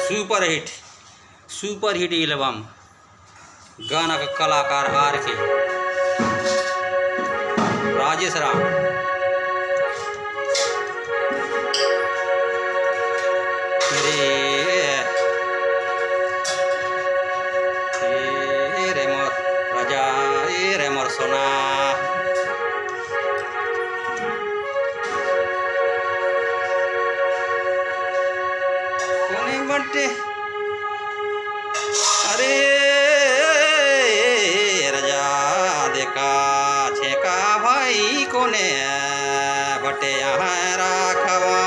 Super hit album गाना का कलाकार आर के राजेश राम। रे मोर राजा रे मोर सोना कोने बटे अरे राजा देखा छेका भाई कोने बटे यहाँ राखवा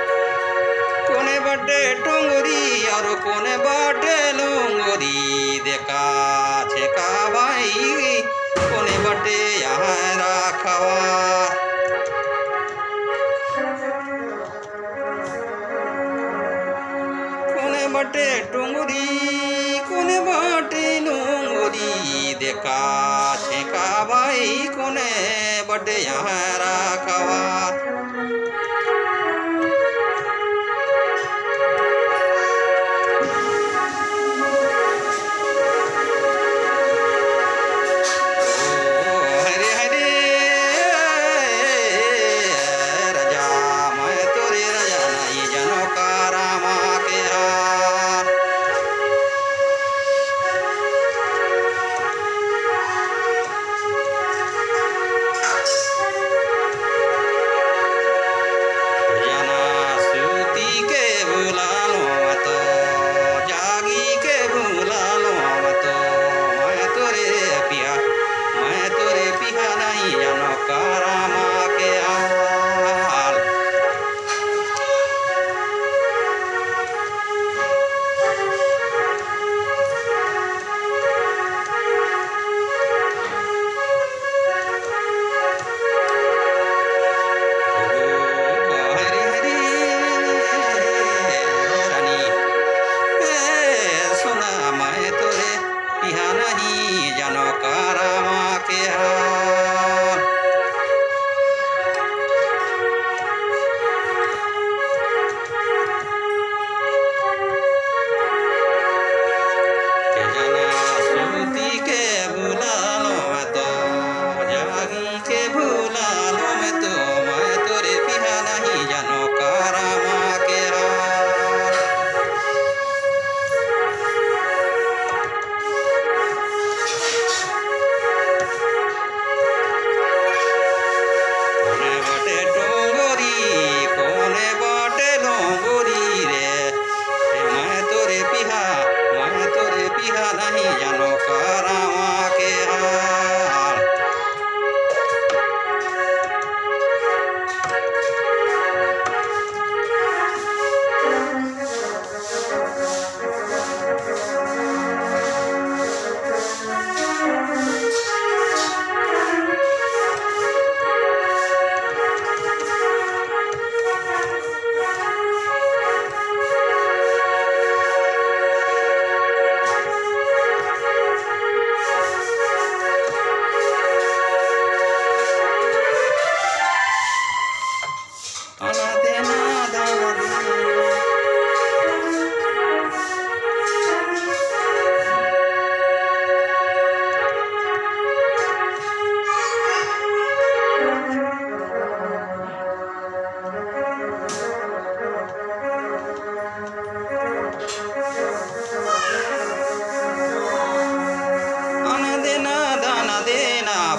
कोने बटे टोंगरी और कोने बटे लुंगरी देखा छेका भाई कोने बटे यहाँ राखवा कोने बटे टोंगरी कोने बटे लुंगरी देखा छेका भाई कोने बटे यहाँ राखवा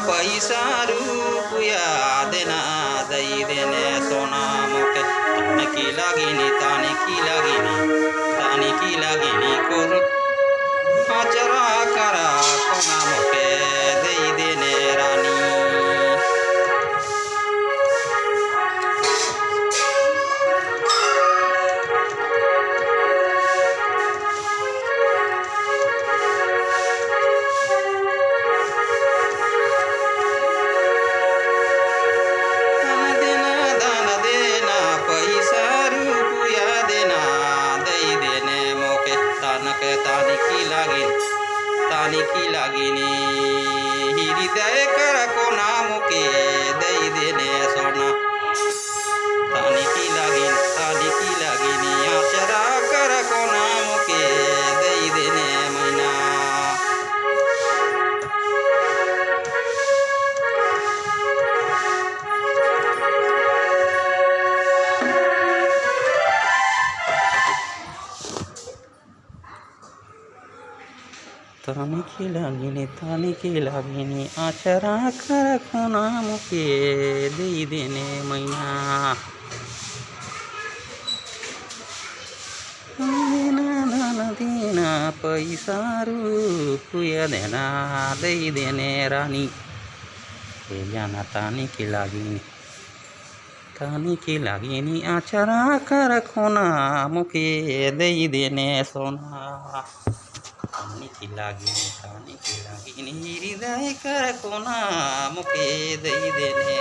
पैसा रुपया देना दई देने सोना मोके ताने की लागिनी कोर आचरा करा सोना मोके दई देने रानी पैसा रुपया तानिकी लागिनी हृदय कर कोना मुके दई देने सोना तानिकी लागिनी आचरा कर कोना मुके दई देने मैना तानिकी लागिनी आचरा कर कोना मुके दई देने मैना दीना पैसा रुपया देना दई देने रानी हे जाना तानिकी लागिनी आचरा कर कोना मुके दई देने सोना तानिकी लागिनी हृदय कर कोना मुके दई देने